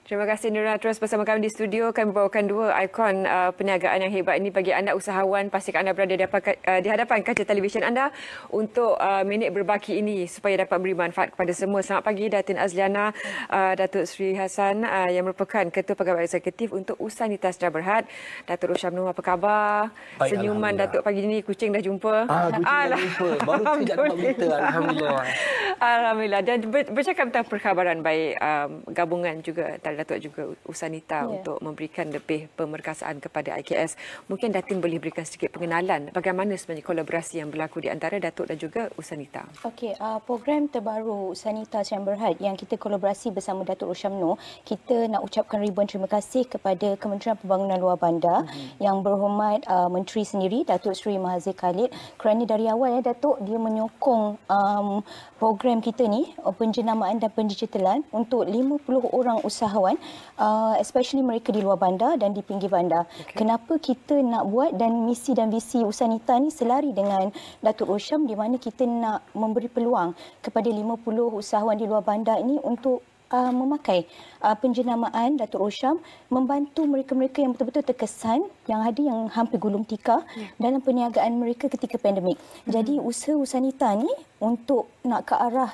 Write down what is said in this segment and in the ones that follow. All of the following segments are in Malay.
Terima kasih Nura. Terus bersama kami di studio, kami bawakan dua ikon perniagaan yang hebat ini bagi anda usahawan. Pastikan anda berada di hadapan kaca televisyen anda untuk minit berbaki ini supaya dapat beri manfaat kepada semua. Selamat pagi Datin Azliana, Datuk Sri Hassan yang merupakan Ketua Pegawai Eksekutif untuk Usanita Sdn Bhd. Datuk Roshamno, apa khabar? Baik, senyuman Datuk pagi ini, kucing dah jumpa. Kucing dah jumpa. Baru sekejap dapat berita. Alhamdulillah. Alhamdulillah. Dan bercakap tentang perkhabaran baik gabungan juga Datuk juga Usanita untuk memberikan lebih pemerkasaan kepada IKS. Mungkin Datin boleh berikan sedikit pengenalan bagaimana sebenarnya kolaborasi yang berlaku di antara Datuk dan juga Usanita. Okey, program terbaru Usanita Sdn Bhd yang kita kolaborasi bersama Datuk Roshamno, kita nak ucapkan ribuan terima kasih kepada Kementerian Pembangunan Luar Bandar yang berhormat Menteri sendiri Datuk Seri Mahathir Khalid, kerana dari awal Datuk dia menyokong program kita ni penjenamaan dan pendigitalan untuk 50 orang usahawan, especially mereka di luar bandar dan di pinggir bandar. Kenapa kita nak buat, dan misi dan visi Usanita ni selari dengan Datuk Rosham, di mana kita nak memberi peluang kepada 50 usahawan di luar bandar ini untuk memakai penjenamaan Datuk Rosham, membantu mereka-mereka yang betul-betul terkesan, yang ada yang hampir gulung tikar dalam perniagaan mereka ketika pandemik. Jadi usaha Usanita ni untuk nak ke arah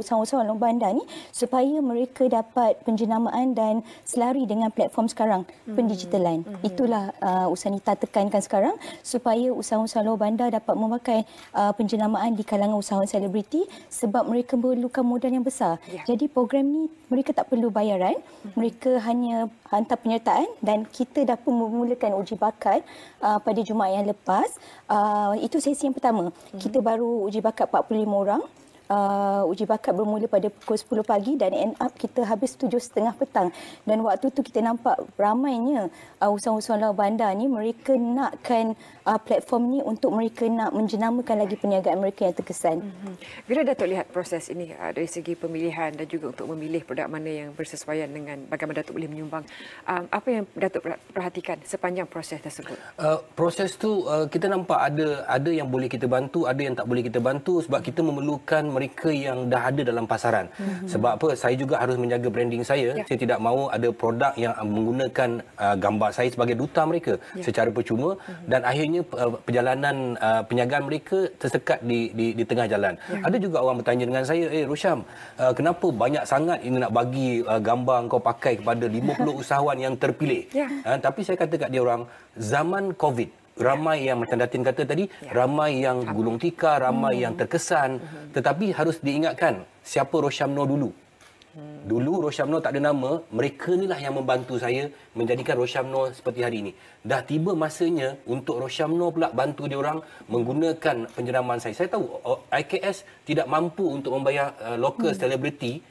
usahawan-usahawan luar bandar ni supaya mereka dapat penjenamaan dan selari dengan platform sekarang, pendigitalan. Itulah Usanita tekankan sekarang, supaya usahawan-usahawan luar bandar dapat memakai penjenamaan di kalangan usahawan selebriti, sebab mereka memerlukan modal yang besar. Jadi program ni mereka tak perlu bayaran, mereka hanya hantar penyertaan, dan kita dah pun memulakan uji bakat pada Jumaat yang lepas. Itu sesi yang pertama. Kita baru uji bakat 45 orang. Uji bakat bermula pada pukul 10 pagi dan end up kita habis 7.30 petang. Dan waktu tu kita nampak ramainya usahawan-usahawan luar bandar ni, mereka nakkan platform ni untuk mereka nak menjenamakan lagi perniagaan mereka yang terkesan. Bila Datuk lihat proses ini dari segi pemilihan dan juga untuk memilih produk mana yang bersesuaian dengan bagaimana Datuk boleh menyumbang, apa yang Datuk perhatikan sepanjang proses tersebut? Proses tu kita nampak ada yang boleh kita bantu, ada yang tak boleh kita bantu, sebab kita memerlukan mereka yang dah ada dalam pasaran. Sebab apa? Saya juga harus menjaga branding saya. Saya tidak mahu ada produk yang menggunakan gambar saya sebagai duta mereka secara percuma, dan akhirnya perjalanan perniagaan mereka tersekat di tengah jalan. Ada juga orang bertanya dengan saya, Rosham, kenapa banyak sangat ini nak bagi gambar kau pakai kepada 50 usahawan yang terpilih? Tapi saya kata kat dia orang, zaman COVID, ramai yang macam Datin kata tadi, ramai yang gulung tikar, ramai yang terkesan. Tetapi harus diingatkan, siapa Roshamno dulu? Dulu Roshamno tak ada nama, mereka inilah yang membantu saya menjadikan Roshamno seperti hari ini. Dah tiba masanya untuk Roshamno pula bantu dia orang menggunakan penjenamaan saya. Saya tahu IKS tidak mampu untuk membayar local celebrity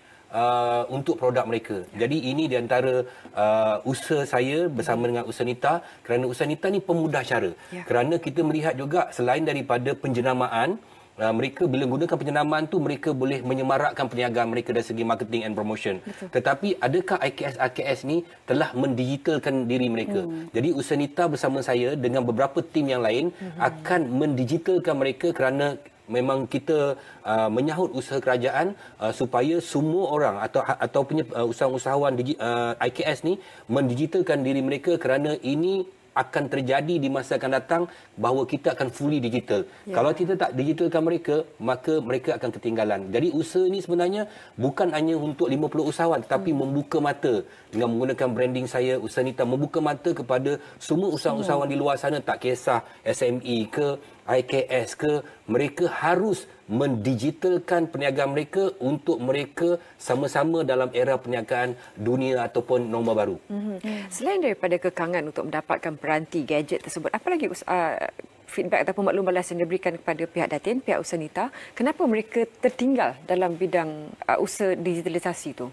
untuk produk mereka. Jadi ini di antara usaha saya bersama dengan Usanita, kerana Usanita ni pemudah cara. Kerana kita melihat juga selain daripada penjenamaan, mereka bila gunakan penjenamaan tu mereka boleh menyemarakkan perniagaan mereka dari segi marketing and promotion. Tetapi adakah IKS ni telah mendigitalkan diri mereka? Jadi Usanita bersama saya dengan beberapa tim yang lain akan mendigitalkan mereka, kerana memang kita menyahut usaha kerajaan supaya semua orang atau punya usahawan IKS ni mendigitalkan diri mereka, kerana ini akan terjadi di masa akan datang bahawa kita akan fully digital. Kalau kita tak digitalkan mereka, maka mereka akan ketinggalan. Jadi usaha ini sebenarnya bukan hanya untuk 50 usahawan, tetapi membuka mata dengan menggunakan branding saya, Usanita, membuka mata kepada semua usahawan-usahawan di luar sana, tak kisah SME ke, IKS ke, mereka harus mendigitalkan perniagaan mereka untuk mereka sama-sama dalam era perniagaan dunia ataupun norma baru. Selain daripada kekangan untuk mendapatkan peranti gadget tersebut, apa lagi feedback ataupun maklum balas yang diberikan kepada pihak Datin, pihak Usanita, kenapa mereka tertinggal dalam bidang usaha digitalisasi itu?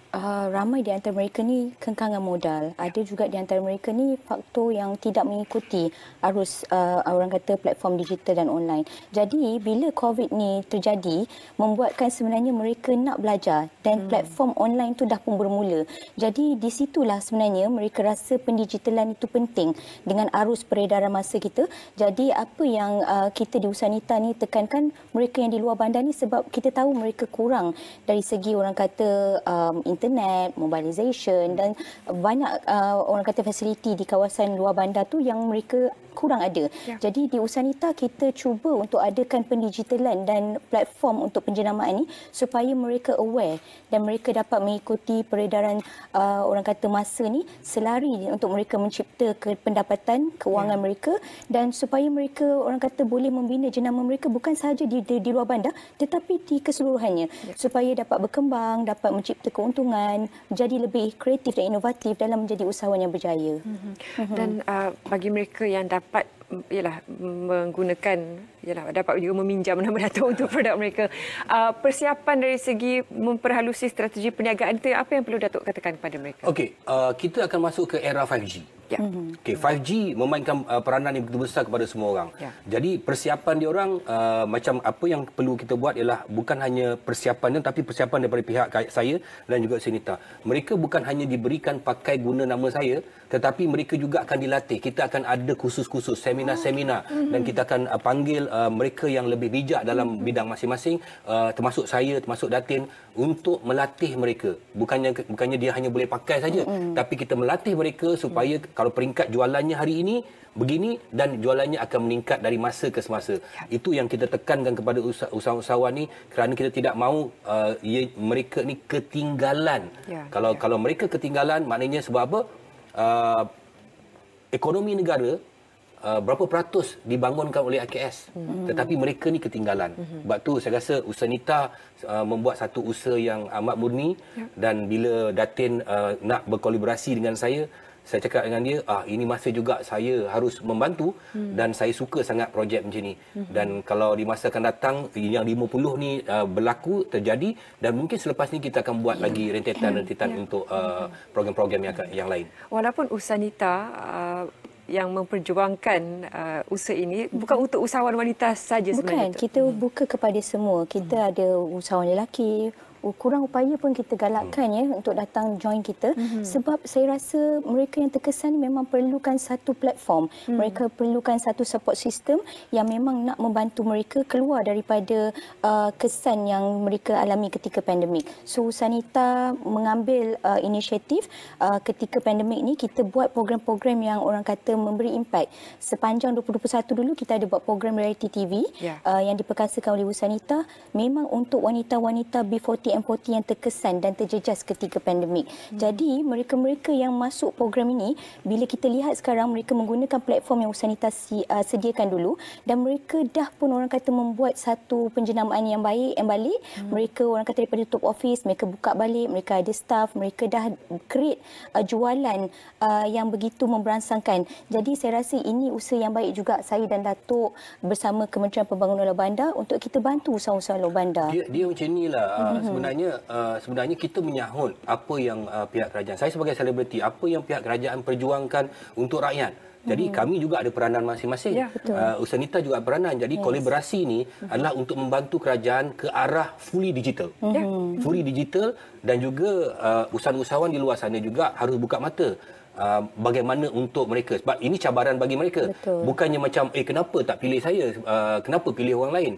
Ramai di antara mereka ni kekangan modal. Ada juga di antara mereka ni faktor yang tidak mengikuti arus orang kata platform digital dan online. Jadi bila COVID ni terjadi, membuatkan sebenarnya mereka nak belajar, dan platform online tu dah pun bermula. Jadi di situlah sebenarnya mereka rasa pendigitalan itu penting dengan arus peredaran masa kita. Jadi apa yang kita di Usanita ni tekankan mereka yang di luar bandar ni, sebab kita tahu mereka kurang dari segi orang kata internet, mobilization dan banyak orang kata fasiliti di kawasan luar bandar tu yang mereka kurang ada. Jadi di Usanita kita cuba untuk adakan pendigitalan dan platform untuk penjenamaan ni supaya mereka aware dan mereka dapat mengikuti peredaran orang kata masa ni selari untuk mereka mencipta pendapatan kewangan mereka, dan supaya mereka orang kata boleh membina jenama mereka bukan sahaja di luar bandar tetapi di keseluruhannya, supaya dapat berkembang, dapat mencipta keuntungan, jadi lebih kreatif dan inovatif dalam menjadi usahawan yang berjaya. Dan bagi mereka yang dapat menggunakan, dapat juga meminjam nama Dato' untuk produk mereka, persiapan dari segi memperhalusi strategi perniagaan itu, apa yang perlu Dato' katakan kepada mereka? Okey, kita akan masuk ke era 5G. Okay, 5G memainkan peranan yang begitu besar kepada semua orang. Jadi persiapan dia orang macam apa yang perlu kita buat ialah bukan hanya persiapan dia, tapi persiapan daripada pihak saya dan juga Usanita. Mereka bukan hanya diberikan pakai guna nama saya, tetapi mereka juga akan dilatih. Kita akan ada kursus-kursus, seminar-seminar dan kita akan panggil mereka yang lebih bijak dalam bidang masing-masing, termasuk saya, termasuk Datin, untuk melatih mereka. Bukannya dia hanya boleh pakai saja, tapi kita melatih mereka supaya kalau peringkat jualannya hari ini begini dan jualannya akan meningkat dari masa ke semasa. Itu yang kita tekankan kepada usahawan ni, kerana kita tidak mahu mereka ni ketinggalan. Kalau mereka ketinggalan, maknanya sebab apa? Ekonomi negara berapa peratus dibangunkan oleh IKS, tetapi mereka ni ketinggalan. Sebab tu saya rasa Usanita membuat satu usaha yang amat murni, dan bila Datin nak berkolaborasi dengan saya cakap dengan dia, ini masa juga saya harus membantu, dan saya suka sangat projek macam ni. Dan kalau di masa akan datang yang 50 ni berlaku, terjadi, dan mungkin selepas ni kita akan buat lagi rentetan untuk program-program yang lain. Walaupun Usanita yang memperjuangkan usaha ini bukan untuk usahawan wanita saja sebenarnya. Bukan, kita buka kepada semua. Kita ada usahawan lelaki, kurang upaya pun kita galakkan untuk datang join kita, sebab saya rasa mereka yang terkesan memang perlukan satu platform. Mereka perlukan satu support system yang memang nak membantu mereka keluar daripada kesan yang mereka alami ketika pandemik. So Usanita mengambil inisiatif ketika pandemik ni, kita buat program-program yang orang kata memberi impact. Sepanjang 2021 dulu kita ada buat program reality TV yang diperkasakan oleh Usanita, memang untuk wanita-wanita B40 M40 yang terkesan dan terjejas ketika pandemik. Jadi mereka-mereka yang masuk program ini, bila kita lihat sekarang mereka menggunakan platform yang Usanita sediakan dulu, dan mereka dah pun orang kata membuat satu penjenamaan yang baik, yang balik. Mereka orang kata daripada tutup office, mereka buka balik, mereka ada staff, mereka dah create jualan yang begitu memberansangkan. Jadi saya rasa ini usaha yang baik juga saya dan Datuk bersama Kementerian Pembangunan Luar Bandar untuk kita bantu usaha-usaha luar bandar. Dia macam inilah sebenarnya kita menyahut apa yang pihak kerajaan. Saya sebagai selebriti, apa yang pihak kerajaan perjuangkan untuk rakyat. Jadi kami juga ada peranan masing-masing. Usanita juga ada peranan. Jadi kolaborasi ini adalah untuk membantu kerajaan ke arah fully digital. Fully digital, dan juga usahawan-usahawan di luar sana juga harus buka mata. Bagaimana untuk mereka, sebab ini cabaran bagi mereka. Bukannya macam kenapa tak pilih saya, kenapa pilih orang lain.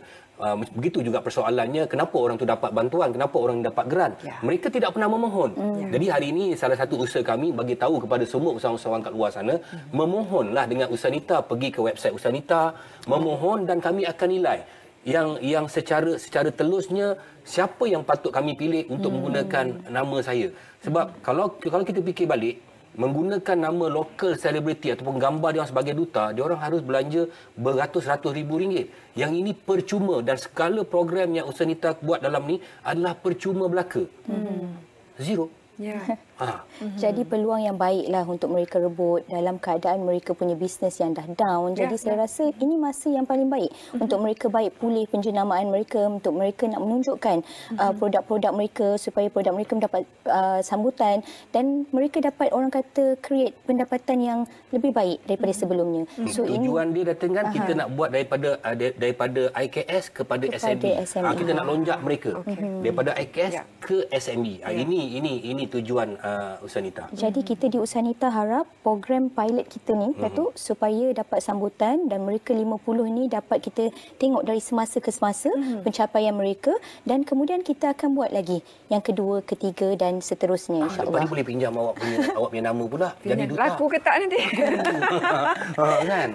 Begitu juga persoalannya, kenapa orang tu dapat bantuan, kenapa orang dapat grant. Mereka tidak pernah memohon. Jadi hari ini salah satu usaha kami bagi tahu kepada semua usahawan-usahawan kat luar sana, memohonlah dengan Usanita, pergi ke website Usanita, memohon, dan kami akan nilai yang secara telusnya siapa yang patut kami pilih untuk menggunakan nama saya. Sebab kalau kita fikir balik, menggunakan nama lokal selebriti ataupun gambar dia orang sebagai duta, dia orang harus belanja beratus-ratus ribu ringgit. Yang ini percuma, dan skala program yang Usanita buat dalam ni adalah percuma belaka. Zero. Jadi peluang yang baiklah untuk mereka rebut dalam keadaan mereka punya bisnes yang dah down. Jadi saya rasa ini masa yang paling baik untuk mereka baik pulih penjenamaan mereka, untuk mereka nak menunjukkan produk-produk mereka supaya produk mereka mendapat sambutan, dan mereka dapat orang kata create pendapatan yang lebih baik daripada sebelumnya. So tujuan dia datang kan, kita nak buat daripada IKS kepada SMB. Kita nak lonjak mereka daripada IKS ke SMB. Ini ini tujuan Usanita. Jadi kita di Usanita harap program pilot kita ni Datuk supaya dapat sambutan dan mereka 50 ni dapat kita tengok dari semasa ke semasa pencapaian mereka dan kemudian kita akan buat lagi yang kedua, ketiga dan seterusnya Lepas insya-Allah. ni boleh pinjam awak punya nama pula. Jadi duta. Laku ke tak nanti? Kan?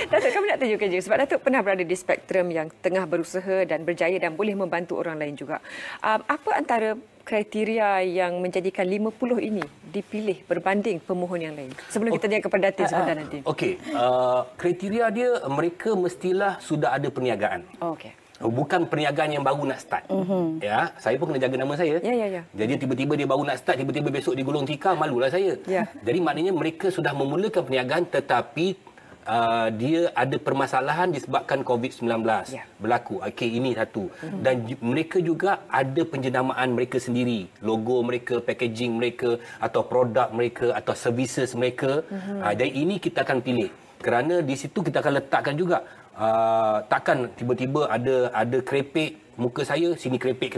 Datuk, kami nak tunjukkan je. Sebab Datuk pernah berada di spektrum yang tengah berusaha dan berjaya dan boleh membantu orang lain juga. Apa antara kriteria yang menjadikan 50 ini dipilih berbanding pemohon yang lain? Sebelum kita tanya kepada Datin sebentar nanti. Okey, kriteria dia mereka mestilah sudah ada perniagaan. Okey. Bukan perniagaan yang baru nak start. Ya, saya pun kena jaga nama saya. Ya. Jadi tiba-tiba dia baru nak start, tiba-tiba besok digulung tikar, malulah saya. Ya. Jadi maknanya mereka sudah memulakan perniagaan tetapi dia ada permasalahan disebabkan COVID-19 berlaku. Okey, ini satu. Dan mereka juga ada penjenamaan mereka sendiri. Logo mereka, packaging mereka atau produk mereka atau services mereka. Dan ini kita akan pilih. Kerana di situ kita akan letakkan juga takkan tiba-tiba ada krepek muka saya sini krepek.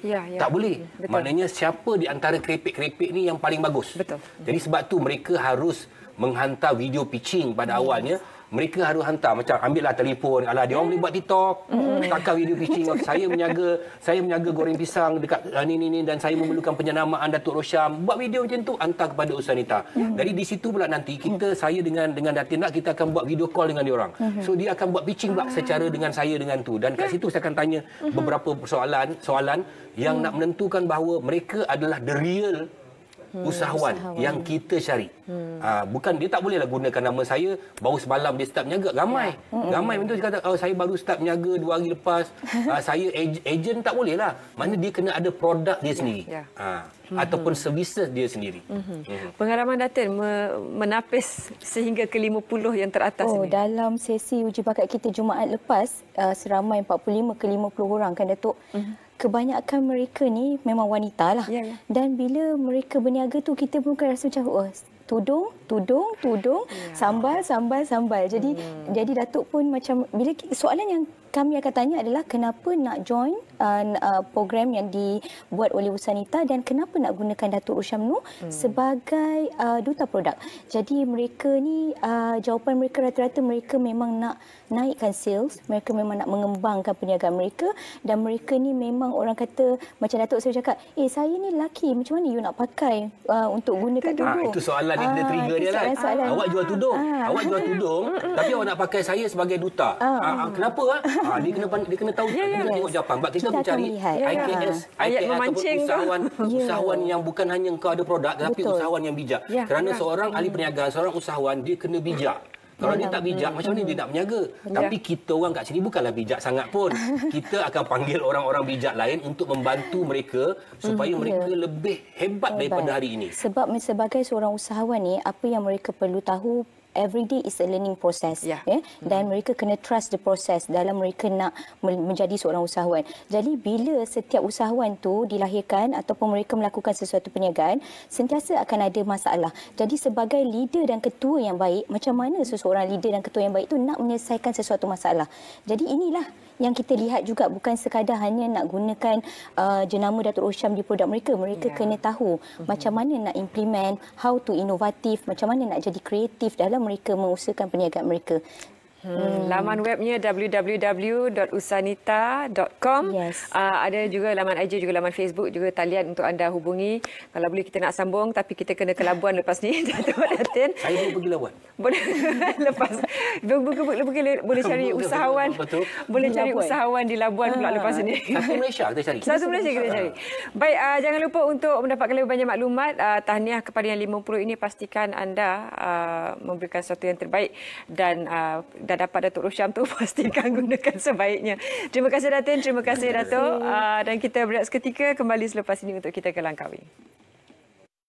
Ya. Tak boleh. Betul. Maknanya siapa di antara krepek ni yang paling bagus. Betul. Jadi sebab tu mereka harus menghantar video pitching pada awalnya. Mereka harus hantar macam ambillah telefon, alah dia orang boleh buat TikTok, takkan video pitching, saya menjaga goreng pisang dekat ni dan saya memerlukan penjenamaan Datuk Rosyam, buat video macam tu hantar kepada Usanita. Jadi di situ pula nanti saya dengan Datin kita akan buat video call dengan dia orang. So dia akan buat pitching pula secara dengan saya dengan tu, dan kat situ saya akan tanya beberapa soalan yang nak menentukan bahawa mereka adalah the real usahawan yang kita cari. Bukan dia tak bolehlah gunakan nama saya baru semalam dia start berniaga. Ramai betul dia kata saya baru start berniaga 2 hari lepas. Saya ejen, tak bolehlah. Mana dia kena ada produk dia sendiri. Ataupun services dia sendiri. Pengalaman Datin menapis sehingga ke 50 yang teratas ini. Dalam sesi uji bakat kita Jumaat lepas seramai 45 ke 50 orang kan Datuk. Kebanyakan mereka ni memang wanita lah. Dan bila mereka berniaga tu kita pun rasa macam tudung, sambal. Jadi Datuk pun macam bila soalan yang kami akan tanya adalah kenapa nak join program yang dibuat oleh Usanita dan kenapa nak gunakan Datuk Rosyam Nor sebagai duta produk. Jadi mereka ni jawapan mereka rata-rata mereka memang nak naikkan sales, mereka memang nak mengembangkan perniagaan mereka dan mereka ni memang orang kata macam Datuk saya cakap, saya ni lelaki macam mana you nak pakai untuk gunakan tudung. Itu soalan yang kita trigger dia lah. Awak jual tudung. Awak jual tudung tapi awak nak pakai saya sebagai duta. Kenapa? Dia kena tahu. Kita tengok jawapan. Sebab kita mencari IKS ataupun usahawan yang bukan hanya kau ada produk tapi usahawan yang bijak. Kerana seorang ahli perniagaan, seorang usahawan dia kena bijak. Kalau dia tak bijak, macam mana dia nak berniaga? Tapi kita orang kat sini bukanlah bijak sangat pun. Kita akan panggil orang-orang bijak lain untuk membantu mereka supaya mereka lebih hebat daripada hari ini. Sebab sebagai seorang usahawan ni, apa yang mereka perlu tahu, every day is a learning process. Dan mereka kena trust the process dalam mereka nak menjadi seorang usahawan. Jadi bila setiap usahawan tu dilahirkan ataupun mereka melakukan sesuatu perniagaan, sentiasa akan ada masalah. Jadi sebagai leader dan ketua yang baik, macam mana seseorang leader dan ketua yang baik tu nak menyelesaikan sesuatu masalah. Jadi inilah yang kita lihat juga, bukan sekadar hanya nak gunakan jenama Datuk Rosyam di produk mereka. Mereka kena tahu macam mana nak implement, how to inovatif, macam mana nak jadi kreatif dalam mereka mengusahakan perniagaan mereka. Laman webnya www.usanita.com. Ada juga laman IG, juga laman Facebook, juga talian untuk anda hubungi. Kalau boleh kita nak sambung tapi kita kena ke Labuan lepas ni. Datuk Datin. Saya boleh pergi Labuan. Boleh lepas. Boleh cari usahawan. Boleh cari usahawan di Labuan pula lepas ni. Satu Malaysia kita cari. Satu Malaysia kita cari. Baik, jangan lupa untuk mendapatkan lebih banyak maklumat. Tahniah kepada yang 50 ini, pastikan anda memberikan sesuatu yang terbaik dan dah dapat Datuk Rosyam tu pastikan gunakan sebaiknya. Terima kasih Datin, terima kasih Datuk. Dan kita berehat seketika, kembali selepas ini untuk kita ke Langkawi.